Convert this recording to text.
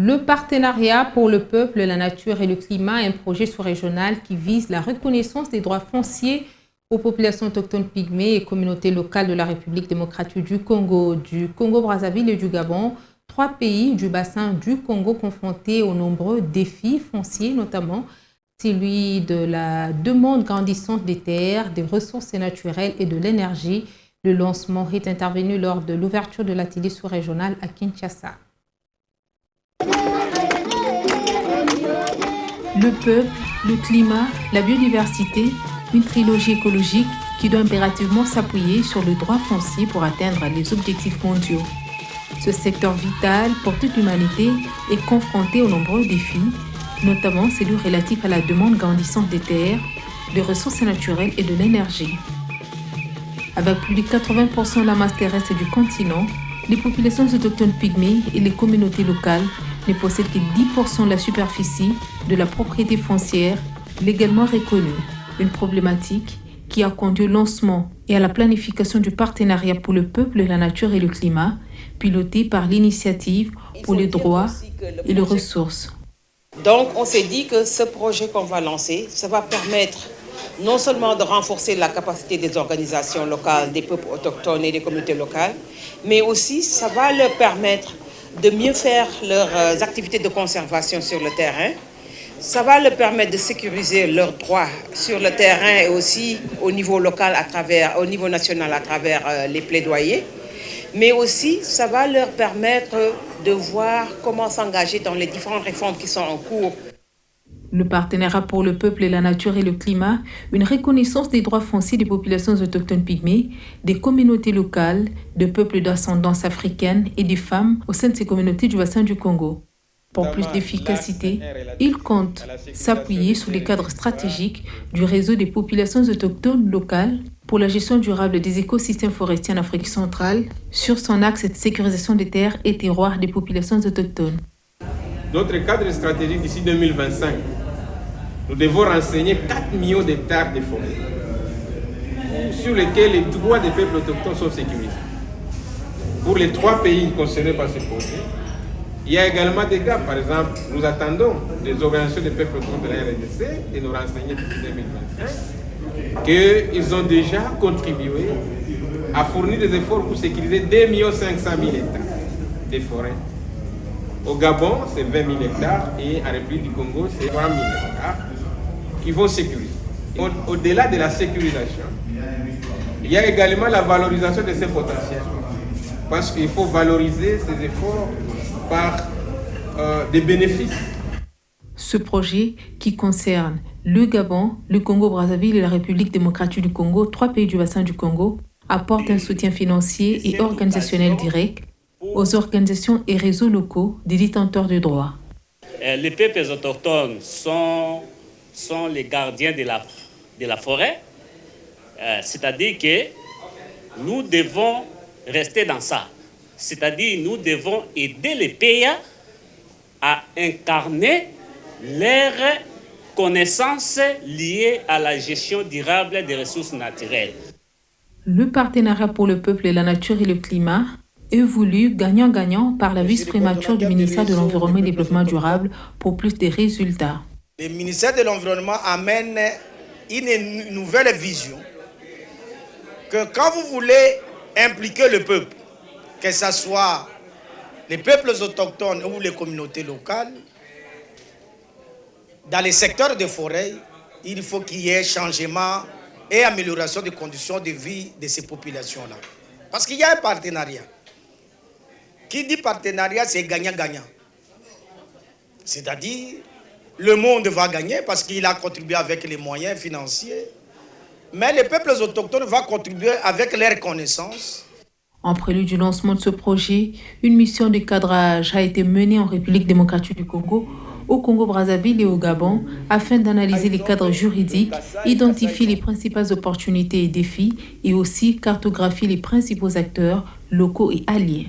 Le partenariat pour le peuple, la nature et le climat est un projet sous-régional qui vise la reconnaissance des droits fonciers aux populations autochtones pygmées et communautés locales de la République démocratique du Congo-Brazzaville et du Gabon, 3 pays du bassin du Congo confrontés aux nombreux défis fonciers, notamment celui de la demande grandissante des terres, des ressources naturelles et de l'énergie. Le lancement est intervenu lors de l'ouverture de l'atelier sous-régional à Kinshasa. Le peuple, le climat, la biodiversité, une trilogie écologique qui doit impérativement s'appuyer sur le droit foncier pour atteindre les objectifs mondiaux. Ce secteur vital pour toute l'humanité est confronté aux nombreux défis, notamment celui relatif à la demande grandissante des terres, des ressources naturelles et de l'énergie. Avec plus de 80% de la masse terrestre du continent, les populations autochtones pygmées et les communautés locales ne possèdent que 10% de la superficie de la propriété foncière légalement reconnue. Une problématique qui a conduit au lancement et à la planification du partenariat pour le peuple, la nature et le climat, piloté par l'initiative pour les droits et les ressources. Donc on s'est dit que ce projet qu'on va lancer, ça va permettre non seulement de renforcer la capacité des organisations locales, des peuples autochtones et des communautés locales, mais aussi ça va leur permettre de mieux faire leurs activités de conservation sur le terrain. Ça va leur permettre de sécuriser leurs droits sur le terrain et aussi au niveau local, au niveau national à travers les plaidoyers. Mais aussi, ça va leur permettre de voir comment s'engager dans les différentes réformes qui sont en cours. Le partenariat pour le peuple et la nature et le climat, une reconnaissance des droits fonciers des populations autochtones pygmées, des communautés locales, de peuples d'ascendance africaine et des femmes au sein de ces communautés du bassin du Congo. Pour plus d'efficacité, il compte s'appuyer sur les cadres stratégiques du réseau des populations autochtones locales pour la gestion durable des écosystèmes forestiers en Afrique centrale sur son axe de sécurisation des terres et terroirs des populations autochtones. Notre cadre stratégique d'ici 2025, nous devons renseigner 4 millions d'hectares de forêts sur lesquels les droits des peuples autochtones sont sécurisés. Pour les 3 pays concernés par ce projet, il y a également des gaps. Par exemple, nous attendons des organisations des peuples autochtones de la RDC de nous renseigner depuis 2025 qu'ils ont déjà contribué à fournir des efforts pour sécuriser 2 500 000 hectares de forêts. Au Gabon, c'est 20 000 hectares et en République du Congo, c'est 3 000 hectares qui vont sécuriser. Au-delà de la sécurisation, il y a également la valorisation de ces potentiels. Parce qu'il faut valoriser ces efforts par des bénéfices. Ce projet qui concerne le Gabon, le Congo-Brazzaville et la République démocratique du Congo, 3 pays du bassin du Congo, apporte un soutien financier et organisationnel direct aux organisations et réseaux locaux des détenteurs de droits. Les peuples autochtones sont les gardiens de la forêt, c'est-à-dire que nous devons rester dans ça. C'est-à-dire nous devons aider les pays à incarner leurs connaissances liées à la gestion durable des ressources naturelles. Le partenariat pour le peuple et la nature et le climat est voulu gagnant-gagnant par la vice-primature du ministère de l'Environnement et du Développement durable pour plus de résultats. Le ministère de l'Environnement amène une nouvelle vision que quand vous voulez impliquer le peuple, que ce soit les peuples autochtones ou les communautés locales, dans les secteurs de forêt, il faut qu'il y ait changement et amélioration des conditions de vie de ces populations-là. Parce qu'il y a un partenariat. Qui dit partenariat, c'est gagnant-gagnant. C'est-à-dire, le monde va gagner parce qu'il a contribué avec les moyens financiers, mais les peuples autochtones vont contribuer avec leurs connaissances. En prélude du lancement de ce projet, une mission de cadrage a été menée en République démocratique du Congo, au Congo-Brazzaville et au Gabon, afin d'analyser les cadres juridiques, identifier les principales opportunités et défis et aussi cartographier les principaux acteurs locaux et alliés.